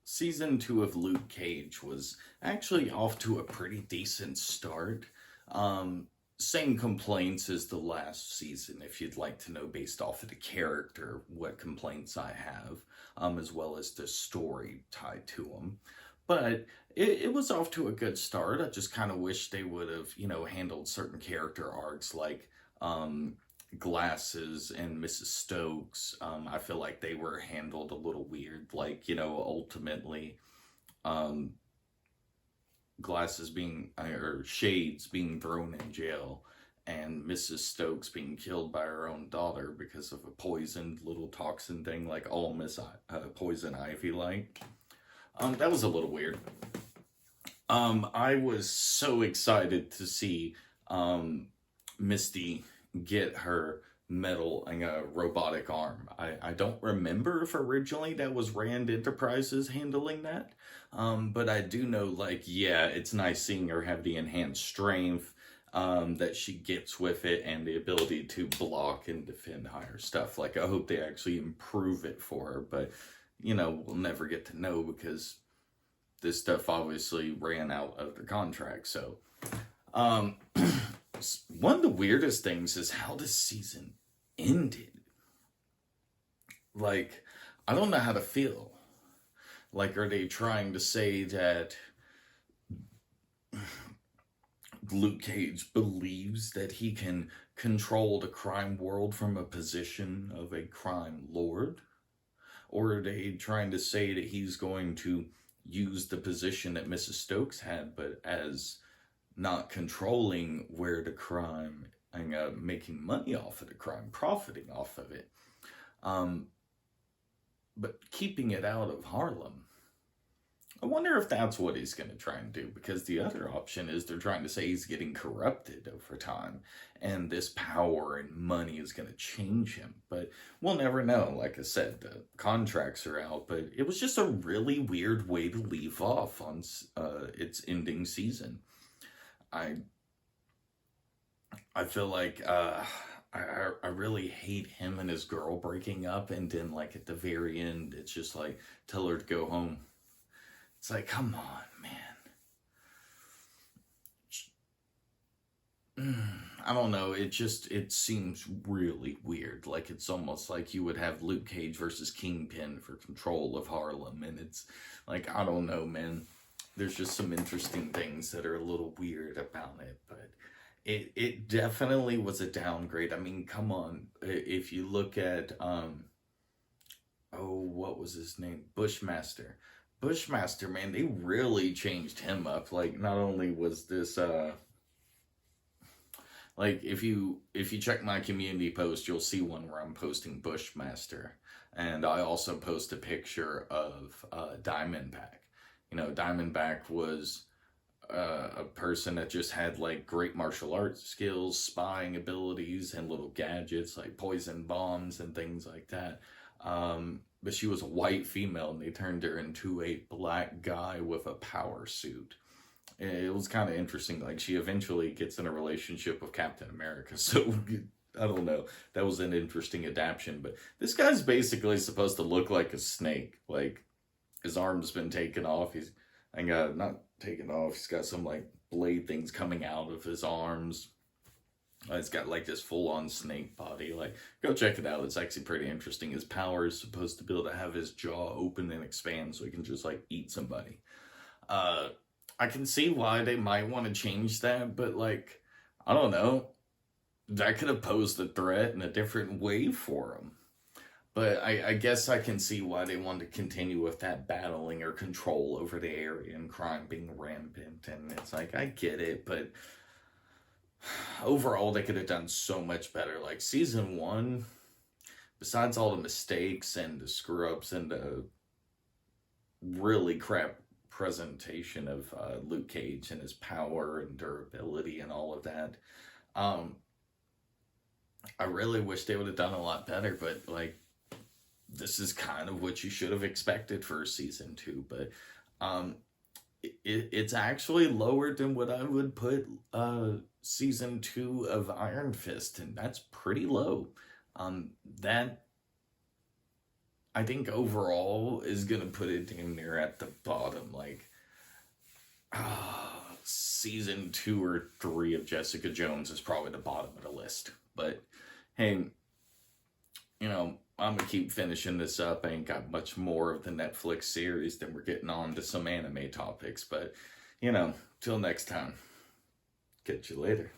Season 2 of Luke Cage was actually off to a pretty decent start. Um, Same complaints as the last season, if you'd like to know based off of the character what complaints I have, as well as the story tied to them. But it was off to a good start. I just kind of wish they would have, handled certain character arcs like um, Glasses and Mrs. Stokes. I feel like they were handled a little weird. Like, ultimately, um, Glasses being, or Shades being thrown in jail, and Mrs. Stokes being killed by her own daughter because of a poisoned little toxin thing, like all Poison Ivy like. That was a little weird. I was so excited to see Misty get her metal and a robotic arm. I don't remember if originally that was Rand Enterprises handling that. But I do know, like, yeah, it's nice seeing her have the enhanced strength that she gets with it and the ability to block and defend higher stuff. Like, I hope they actually improve it for her, but, we'll never get to know because this stuff obviously ran out of the contract. So, um, one of the weirdest things is how this season ended. Like, I don't know how to feel. Like, are they trying to say that Luke Cage believes that he can control the crime world from a position of a crime lord? Or are they trying to say that he's going to use the position that Mrs. Stokes had, but as not controlling where the crime and making money off of the crime, profiting off of it, um, but keeping it out of Harlem? I wonder if that's what he's going to try and do, because the other option is they're trying to say he's getting corrupted over time and this power and money is going to change him. But we'll never know. Like I said, the contracts are out, but it was just a really weird way to leave off on its ending season. I I feel like I really hate him and his girl breaking up, and then like at the very end, it's just like tell her to go home. It's like, come on, man. I don't know. It seems really weird. Like it's almost like you would have Luke Cage versus Kingpin for control of Harlem, and it's like I don't know, man. There's just some interesting things that are a little weird about it, but it definitely was a downgrade. I mean, come on. If you look at oh, what was his name? Bushmaster. Bushmaster, man, they really changed him up. Like not only was this like if you check my community post, you'll see one where I'm posting Bushmaster. And I also post a picture of Diamondback. Diamondback was a person that just had like great martial arts skills, spying abilities, and little gadgets like poison bombs and things like that. But she was a white female, and they turned her into a black guy with a power suit. It was kind of interesting. Like she eventually gets in a relationship with Captain America. So I don't know. That was an interesting adaptation. But this guy's basically supposed to look like a snake. Like his arm's been taken off. He's I got not taken off. He's got some like blade things coming out of his arms. He's got like this full on snake body. Like, go check it out. It's actually pretty interesting. His power is supposed to be able to have his jaw open and expand so he can just like eat somebody. Uh, I can see why they might want to change that, but like, I don't know. That could have posed a threat in a different way for him. But I guess I can see why they want to continue with that battling or control over the area and crime being rampant. And it's like, I get it, but overall, they could have done so much better. Like, season one, besides all the mistakes and the screw ups and the really crap presentation of Luke Cage and his power and durability and all of that, um, I really wish they would have done a lot better. But, like, this is kind of what you should have expected for season two, but um, it's actually lower than what I would put season two of Iron Fist, and that's pretty low. Um, that I think overall is gonna put it damn near at the bottom. Like, season 2 or 3 of Jessica Jones is probably the bottom of the list. But hey, I'm gonna keep finishing this up. I ain't got much more of the Netflix series, then we're getting on to some anime topics. But till next time, catch you later.